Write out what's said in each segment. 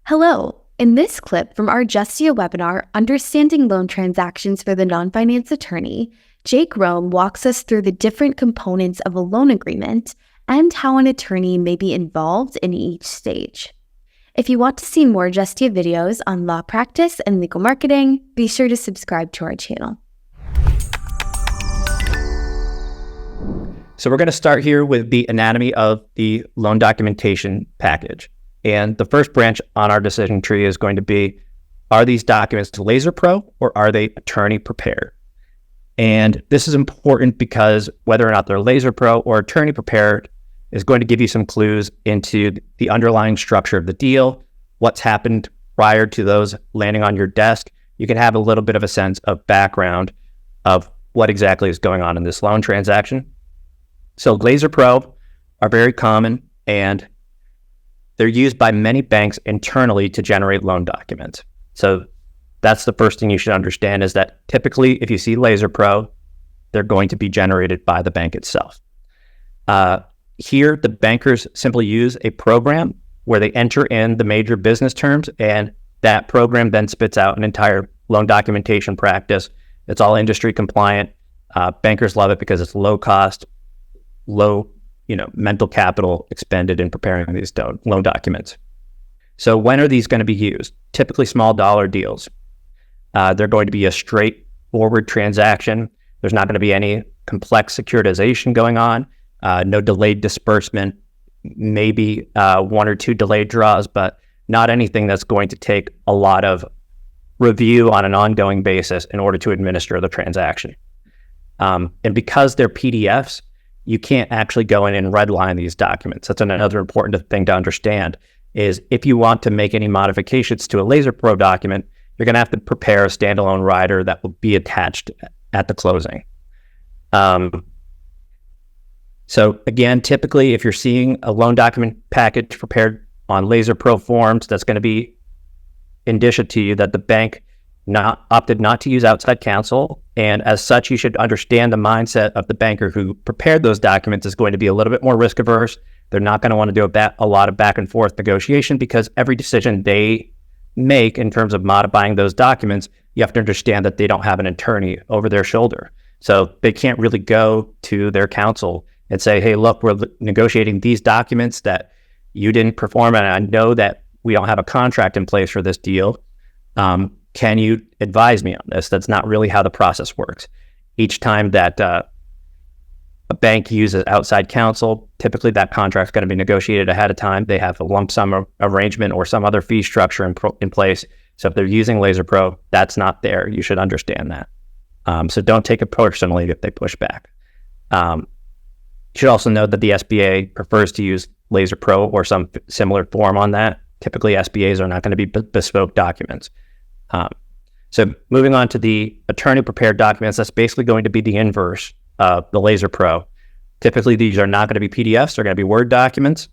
Hello! In this clip from our Justia webinar, Understanding Loan Transactions for the Non-Finance Attorney, Jake Rome walks us through the different components of a loan agreement and how an attorney may be involved in each stage. If you want to see more Justia videos on law practice and legal marketing, be sure to subscribe to our channel. So we're going to start here with the anatomy of the loan documentation package. And the first branch on our decision tree is going to be, are these documents Laser Pro or are they attorney prepared? And this is important because whether or not they're Laser Pro or attorney prepared is going to give you some clues into the underlying structure of the deal, what's happened prior to those landing on your desk. You can have a little bit of a sense of background of what exactly is going on in this loan transaction. So Laser Pro are very common and they're used by many banks internally to generate loan documents. So that's the first thing you should understand, is that typically if you see Laser Pro, they're going to be generated by the bank itself. Here, the bankers simply use a program where they enter in the major business terms, and that program then spits out an entire loan documentation practice. It's all industry compliant. Bankers love it because it's low cost, low mental capital expended in preparing these loan documents. So when are these going to be used? Typically small dollar deals. They're going to be a straightforward transaction. There's not going to be any complex securitization going on, no delayed disbursement, maybe one or two delayed draws, but not anything that's going to take a lot of review on an ongoing basis in order to administer the transaction. And because they're PDFs, you can't actually go in and redline these documents. That's another important thing to understand, is if you want to make any modifications to a Laser Pro document, you're going to have to prepare a standalone rider that will be attached at the closing. So again, typically, if you're seeing a loan document package prepared on Laser Pro forms, that's going to be indicia to you that the bank opted not to use outside counsel, and as such, you should understand the mindset of the banker who prepared those documents is going to be a little bit more risk averse. They're not going to want to do a lot of back and forth negotiation, because every decision they make in terms of modifying those documents, you have to understand that they don't have an attorney over their shoulder. So they can't really go to their counsel and say, hey, look, we're negotiating these documents that you didn't perform, and I know that we don't have a contract in place for this deal. Can you advise me on this? That's not really how the process works. Each time that a bank uses outside counsel, typically that contract is going to be negotiated ahead of time. They have a lump sum arrangement or some other fee structure in place. So if they're using Laser Pro, that's not there. You should understand that. So don't take it personally if they push back. You should also know that the SBA prefers to use Laser Pro or some similar form on that. Typically, SBAs are not going to be bespoke documents. So moving on to the attorney prepared documents, that's basically going to be the inverse of the Laser Pro. Typically, these are not going to be PDFs. They're going to be Word documents.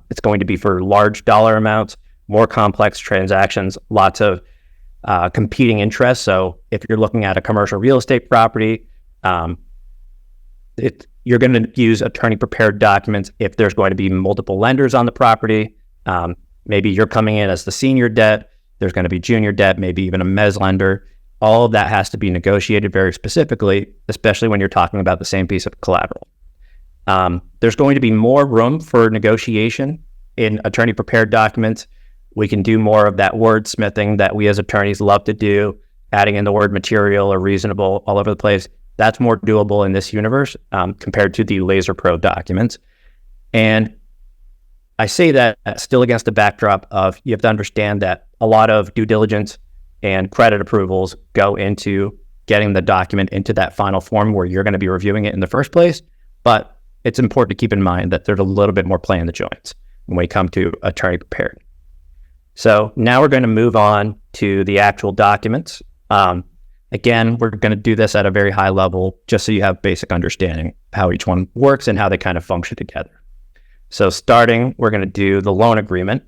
It's going to be for large dollar amounts, more complex transactions, lots of competing interests. So if you're looking at a commercial real estate property, you're going to use attorney prepared documents if there's going to be multiple lenders on the property. Maybe you're coming in as the senior debt. There's going to be junior debt, maybe even a mezz lender. All of that has to be negotiated very specifically, especially when you're talking about the same piece of collateral. There's going to be more room for negotiation in attorney prepared documents. We can do more of that wordsmithing that we as attorneys love to do, adding in the word material or reasonable all over the place. That's more doable in this universe compared to the Laser Pro documents. And I say that still against the backdrop of, you have to understand that a lot of due diligence and credit approvals go into getting the document into that final form where you're going to be reviewing it in the first place. But it's important to keep in mind that there's a little bit more play in the joints when we come to attorney prepared. So now we're going to move on to the actual documents. Again, we're going to do this at a very high level, just so you have basic understanding how each one works and how they kind of function together. So starting, we're going to do the loan agreement.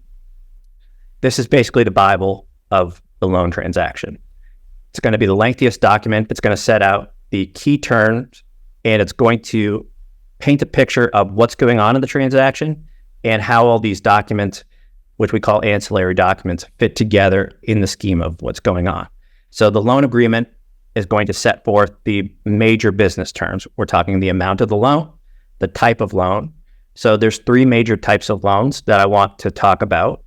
This is basically the Bible of the loan transaction. It's going to be the lengthiest document. It's going to set out the key terms, and it's going to paint a picture of what's going on in the transaction and how all these documents which we call ancillary documents, fit together in the scheme of what's going on. So the loan agreement is going to set forth the major business terms. We're talking the amount of the loan, the type of loan. So there's three major types of loans that I want to talk about.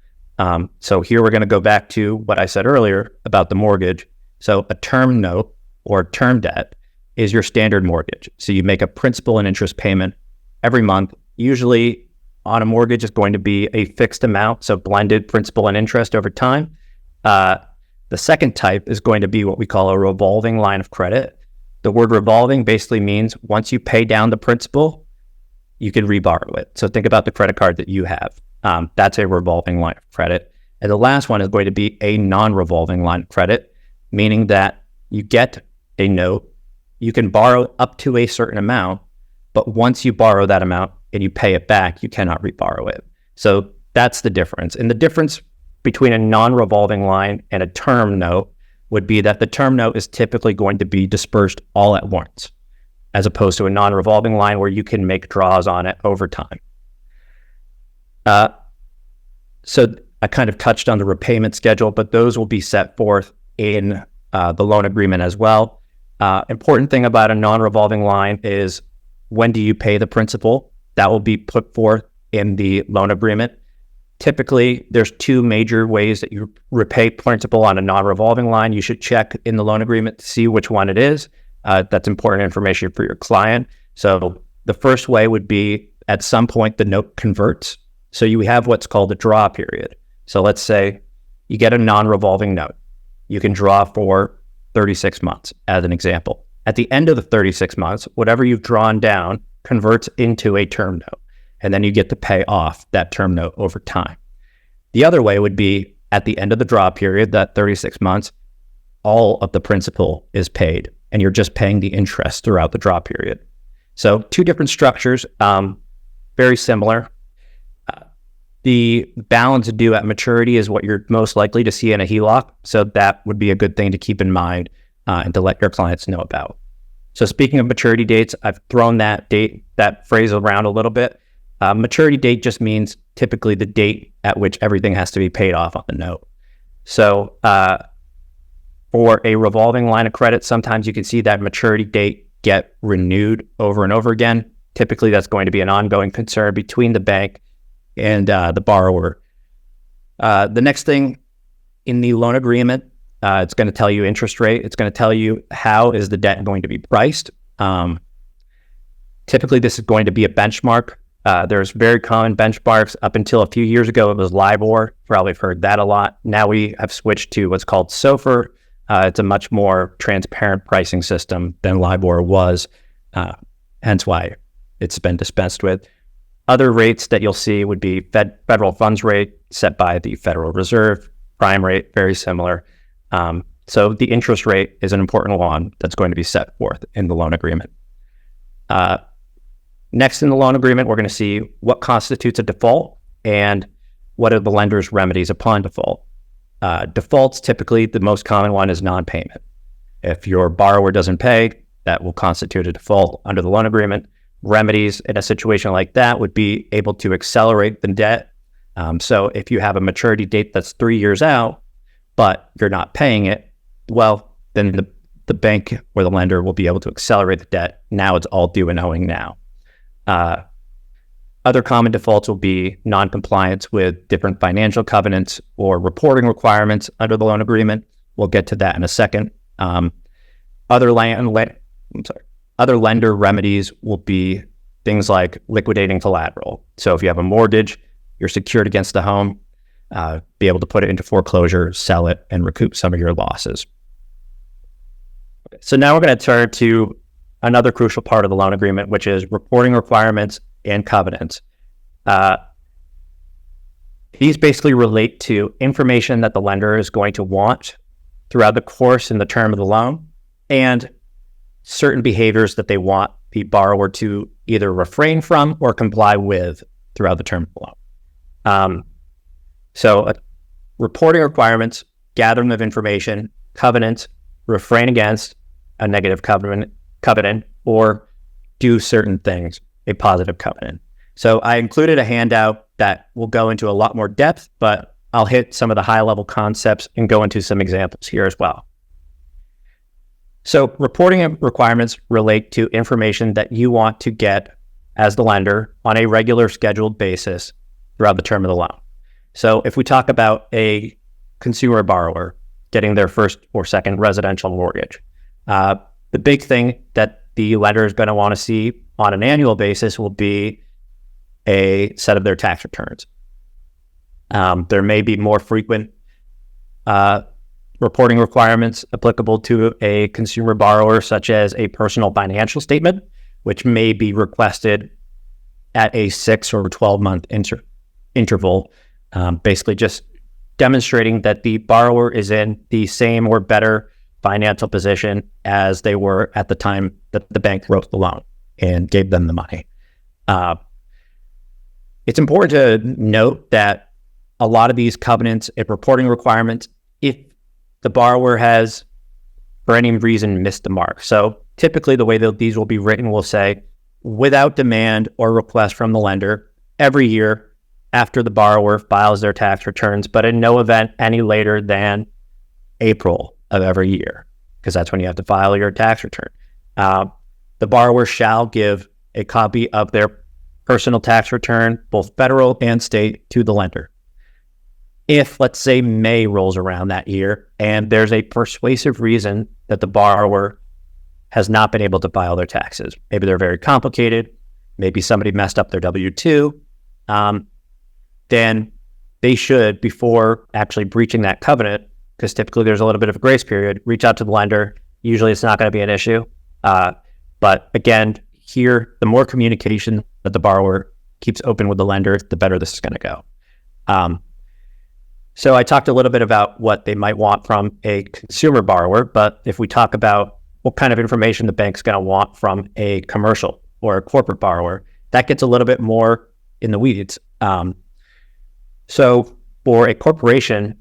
So here we're going to go back to what I said earlier about the mortgage. So a term note or term debt is your standard mortgage. So you make a principal and interest payment every month. Usually on a mortgage is going to be a fixed amount, so blended principal and interest over time. The second type is going to be what we call a revolving line of credit. The word revolving basically means once you pay down the principal, you can reborrow it. So think about the credit card that you have. That's a revolving line of credit. And the last one is going to be a non-revolving line of credit, meaning that you get a note, you can borrow up to a certain amount, but once you borrow that amount and you pay it back, you cannot reborrow it. So that's the difference. And the difference between a non-revolving line and a term note would be that the term note is typically going to be dispersed all at once, as opposed to a non-revolving line where you can make draws on it over time. So I kind of touched on the repayment schedule, but those will be set forth in the loan agreement as well. Important thing about a non-revolving line is when do you pay the principal? That will be put forth in the loan agreement. Typically, there's two major ways that you repay principal on a non-revolving line. You should check in the loan agreement to see which one it is. That's important information for your client. So the first way would be at some point the note converts. So you have what's called a draw period. So let's say you get a non-revolving note. You can draw for 36 months as an example. At the end of the 36 months, whatever you've drawn down converts into a term note, and then you get to pay off that term note over time. The other way would be at the end of the draw period, that 36 months, all of the principal is paid, and you're just paying the interest throughout the draw period. So two different structures, very similar. The balance due at maturity is what you're most likely to see in a HELOC. So that would be a good thing to keep in mind and to let your clients know about. So speaking of maturity dates, I've thrown that phrase around a little bit. Maturity date just means typically the date at which everything has to be paid off on the note. So for a revolving line of credit, sometimes you can see that maturity date get renewed over and over again. Typically, that's going to be an ongoing concern between the bank and the borrower. The next thing in the loan agreement, it's going to tell you interest rate. It's going to tell you how is the debt going to be priced. Typically, this is going to be a benchmark. There's very common benchmarks. Up until a few years ago, it was LIBOR. Probably have heard that a lot. Now we have switched to what's called SOFR. It's a much more transparent pricing system than LIBOR was, hence why it's been dispensed with. Other rates that you'll see would be federal funds rate set by the Federal Reserve, prime rate, very similar. So the interest rate is an important one that's going to be set forth in the loan agreement. Next in the loan agreement, we're going to see what constitutes a default and what are the lender's remedies upon default. Defaults, typically the most common one is non-payment. If your borrower doesn't pay, that will constitute a default under the loan agreement. Remedies in a situation like that would be able to accelerate the debt. So if you have a maturity date that's 3 years out, but you're not paying it, well, then the bank or the lender will be able to accelerate the debt. Now it's all due and owing now. Other common defaults will be non-compliance with different financial covenants or reporting requirements under the loan agreement. We'll get to that in a second. Other lender remedies will be things like liquidating collateral. So if you have a mortgage, you're secured against the home, be able to put it into foreclosure, sell it, and recoup some of your losses. So now we're going to turn to another crucial part of the loan agreement, which is reporting requirements and covenants. These basically relate to information that the lender is going to want throughout the course and the term of the loan, and certain behaviors that they want the borrower to either refrain from or comply with throughout the term of the loan. Reporting requirements, gathering of information, covenants, refrain against a negative covenant, or do certain things, a positive covenant. So I included a handout that will go into a lot more depth, but I'll hit some of the high-level concepts and go into some examples here as well. So reporting requirements relate to information that you want to get as the lender on a regular scheduled basis throughout the term of the loan. So if we talk about a consumer borrower getting their first or second residential mortgage, the big thing that the lender is going to want to see on an annual basis will be a set of their tax returns. There may be more frequent reporting requirements applicable to a consumer borrower, such as a personal financial statement, which may be requested at a 6 or 12-month interval, basically just demonstrating that the borrower is in the same or better financial position as they were at the time that the bank wrote the loan and gave them the money. It's important to note that a lot of these covenants and reporting requirements, if the borrower has, for any reason, missed the mark. So typically the way that these will be written will say, without demand or request from the lender, every year after the borrower files their tax returns, but in no event any later than April of every year, because that's when you have to file your tax return. The borrower shall give a copy of their personal tax return, both federal and state, to the lender. If, let's say, May rolls around that year and there's a persuasive reason that the borrower has not been able to file their taxes, maybe they're very complicated, maybe somebody messed up their W-2, then they should, before actually breaching that covenant, because typically there's a little bit of a grace period, reach out to the lender. Usually it's not going to be an issue. But again, here, the more communication that the borrower keeps open with the lender, the better this is going to go. So I talked a little bit about what they might want from a consumer borrower, but if we talk about what kind of information the bank's going to want from a commercial or a corporate borrower, that gets a little bit more in the weeds. So for a corporation,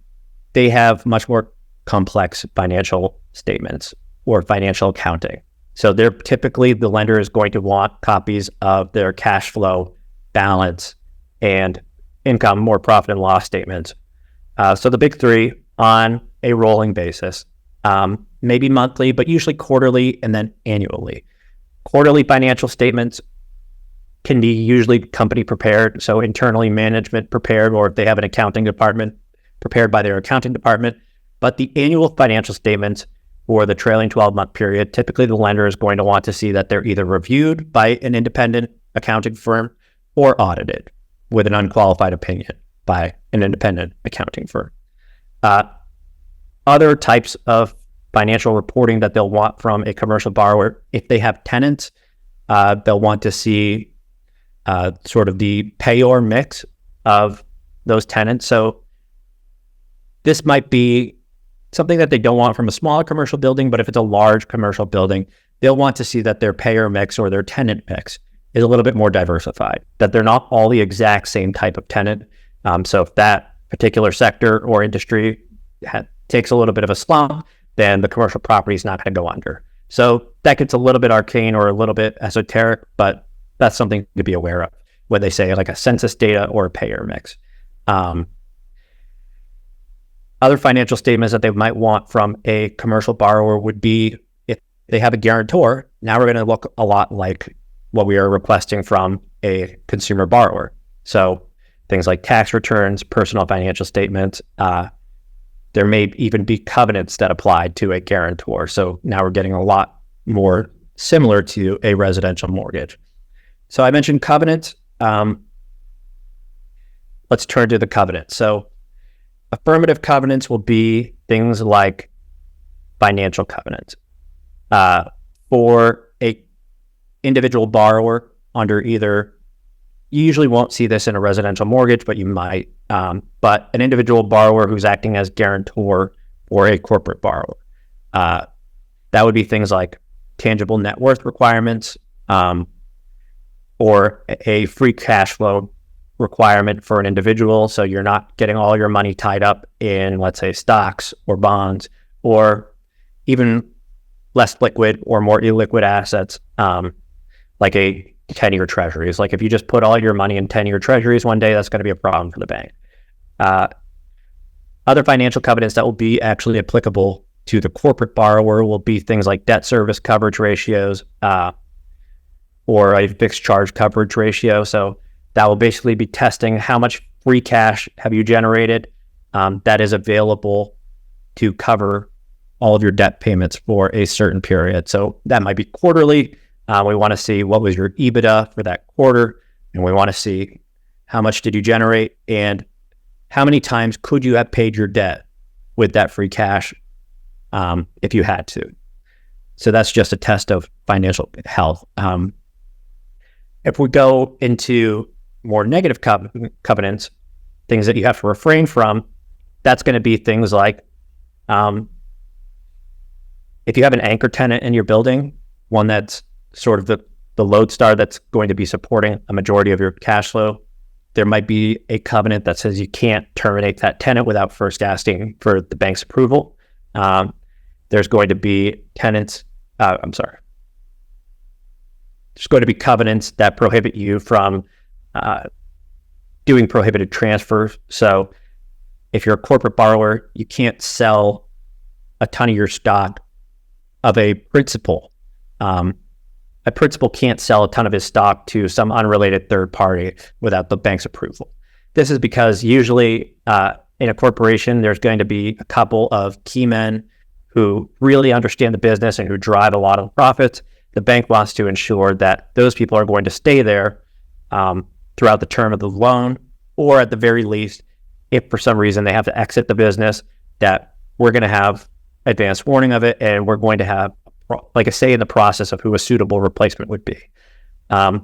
they have much more complex financial statements or financial accounting. So they're typically, the lender is going to want copies of their cash flow, balance, and income or profit and loss statements. So the big three on a rolling basis, maybe monthly, but usually quarterly and then annually. Quarterly financial statements can be usually company prepared, so internally management prepared, or if they have an accounting department, prepared by their accounting department. But the annual financial statements for the trailing 12-month period, typically the lender is going to want to see that they're either reviewed by an independent accounting firm or audited with an unqualified opinion by an independent accounting firm. Other types of financial reporting that they'll want from a commercial borrower, if they have tenants, they'll want to see sort of the payor mix of those tenants. So this might be something that they don't want from a smaller commercial building, but if it's a large commercial building, they'll want to see that their payor mix or their tenant mix is a little bit more diversified, that they're not all the exact same type of tenant. So if that particular sector or industry takes a little bit of a slump, then the commercial property is not going to go under. So that gets a little bit arcane or a little bit esoteric, but that's something to be aware of when they say like a census data or a payor mix. Other financial statements that they might want from a commercial borrower would be if they have a guarantor. Now we're going to look a lot like what we are requesting from a consumer borrower. So things like tax returns, personal financial statements. There may even be covenants that apply to a guarantor. So now we're getting a lot more similar to a residential mortgage. So I mentioned covenants. Let's turn to the covenant. So affirmative covenants will be things like financial covenants. For a individual borrower under either, you usually won't see this in a residential mortgage, but you might, but an individual borrower who's acting as guarantor for a corporate borrower. That would be things like tangible net worth requirements, or a free cash flow requirement for an individual. So you're not getting all your money tied up in, let's say, stocks or bonds, or even less liquid or more illiquid assets, like a 10-year treasuries. Like if you just put all your money in 10-year treasuries one day, that's going to be a problem for the bank. Other financial covenants that will be actually applicable to the corporate borrower will be things like debt service coverage ratios or a fixed charge coverage ratio. So that will basically be testing how much free cash have you generated that is available to cover all of your debt payments for a certain period. So that might be quarterly. We want to see what was your EBITDA for that quarter, and we want to see how much did you generate and how many times could you have paid your debt with that free cash if you had to. So that's just a test of financial health. If we go into more negative covenants, things that you have to refrain from, that's going to be things like if you have an anchor tenant in your building, one that's sort of the lodestar that's going to be supporting a majority of your cash flow, there might be a covenant that says you can't terminate that tenant without first asking for the bank's approval. There's going to be there's going to be covenants that prohibit you from doing prohibited transfers. So if you're a corporate borrower, you can't sell a ton of your stock of a principal. A principal can't sell a ton of his stock to some unrelated third party without the bank's approval. This is because usually in a corporation, there's going to be a couple of key men who really understand the business and who drive a lot of the profits. The bank wants to ensure that those people are going to stay there throughout the term of the loan, or at the very least, if for some reason they have to exit the business, that we're going to have advance warning of it, and we're going to have like a say in the process of who a suitable replacement would be. A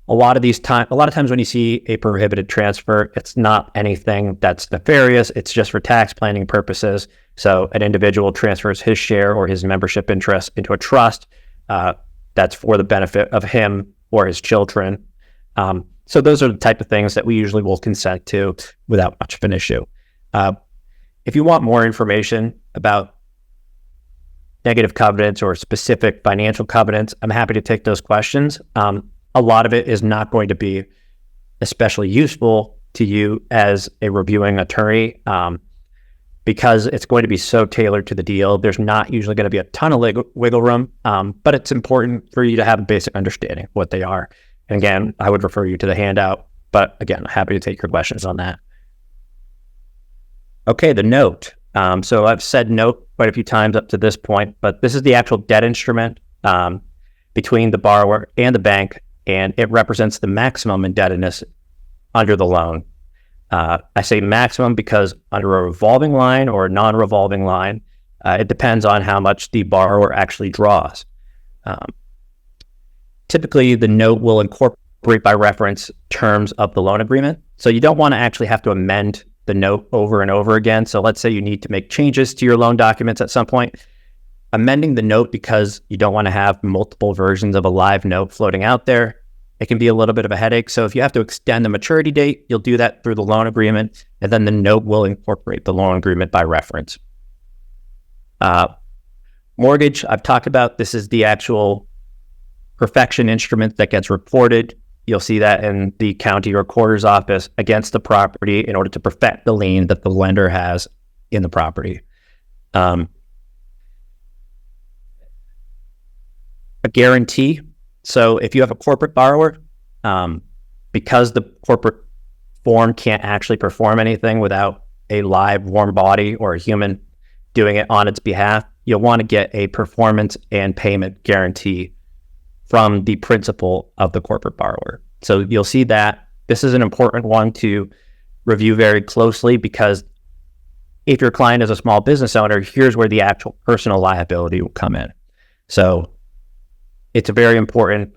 lot of times when you see a prohibited transfer, it's not anything that's nefarious. It's just for tax planning purposes. So an individual transfers his share or his membership interest into a trust that's for the benefit of him or his children. So those are the type of things that we usually will consent to without much of an issue. If you want more information about negative covenants or specific financial covenants, I'm happy to take those questions. A lot of it is not going to be especially useful to you as a reviewing attorney because it's going to be so tailored to the deal. There's not usually going to be a ton of wiggle room, but it's important for you to have a basic understanding of what they are. And again, I would refer you to the handout, but again, happy to take your questions on that. Okay, the note. So I've said note quite a few times up to this point, but this is the actual debt instrument between the borrower and the bank, and it represents the maximum indebtedness under the loan. I say maximum because under a revolving line or a non-revolving line, it depends on how much the borrower actually draws. Typically, the note will incorporate by reference terms of the loan agreement. So you don't want to actually have to amend the note over and over again. So let's say you need to make changes to your loan documents at some point. Amending the note because you don't want to have multiple versions of a live note floating out there, it can be a little bit of a headache. So if you have to extend the maturity date, you'll do that through the loan agreement, and then the note will incorporate the loan agreement by reference. Mortgage, I've talked about. This is the actual perfection instrument that gets reported. You'll see that in the county recorder's office against the property in order to perfect the lien that the lender has in the property. A guarantee. So if you have a corporate borrower, because the corporate form can't actually perform anything without a live warm body or a human doing it on its behalf, you'll want to get a performance and payment guarantee from the principal of the corporate borrower. So you'll see that this is an important one to review very closely, because if your client is a small business owner, here's where the actual personal liability will come in. So it's very important,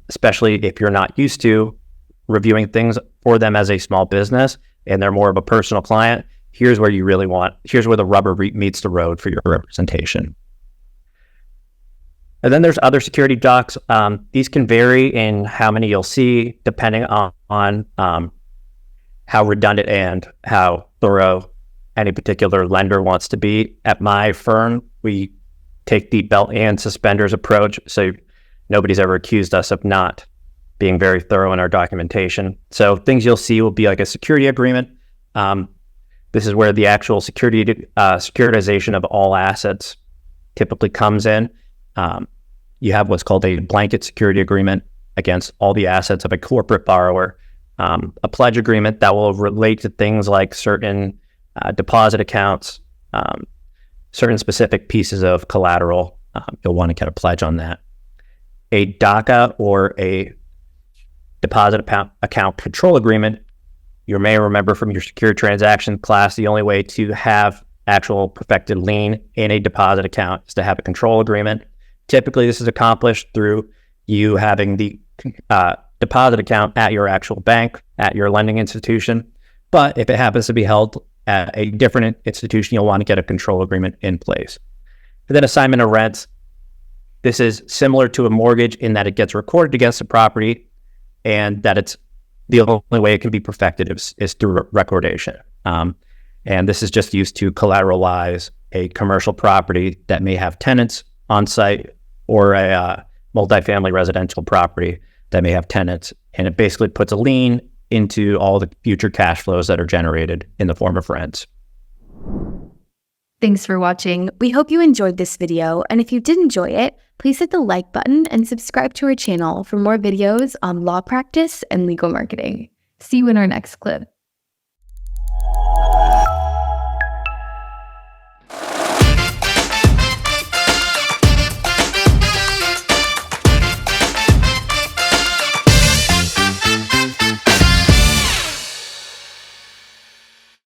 especially if you're not used to reviewing things for them as a small business and they're more of a personal client. Here's where the rubber meets the road for your representation. And then there's other security docs. These can vary in how many you'll see depending on how redundant and how thorough any particular lender wants to be. At my firm, we take the belt and suspenders approach, so nobody's ever accused us of not being very thorough in our documentation. So things you'll see will be like a security agreement. This is where the actual securitization of all assets typically comes in. You have what's called a blanket security agreement against all the assets of a corporate borrower, a pledge agreement that will relate to things like certain deposit accounts, certain specific pieces of collateral. You'll want to get a pledge on that. A DACA, or a deposit account control agreement, you may remember from your secured transaction class, the only way to have actual perfected lien in a deposit account is to have a control agreement. Typically, this is accomplished through you having the deposit account at your actual bank, at your lending institution. But if it happens to be held at a different institution, you'll want to get a control agreement in place. And then assignment of rents. This is similar to a mortgage in that it gets recorded against the property, and that it's the only way it can be perfected is through recordation. And this is just used to collateralize a commercial property that may have tenants on site, or a multifamily residential property that may have tenants. And it basically puts a lien into all the future cash flows that are generated in the form of rents. Thanks for watching. We hope you enjoyed this video, and if you did enjoy it, please hit the like button and subscribe to our channel for more videos on law practice and legal marketing. See you in our next clip.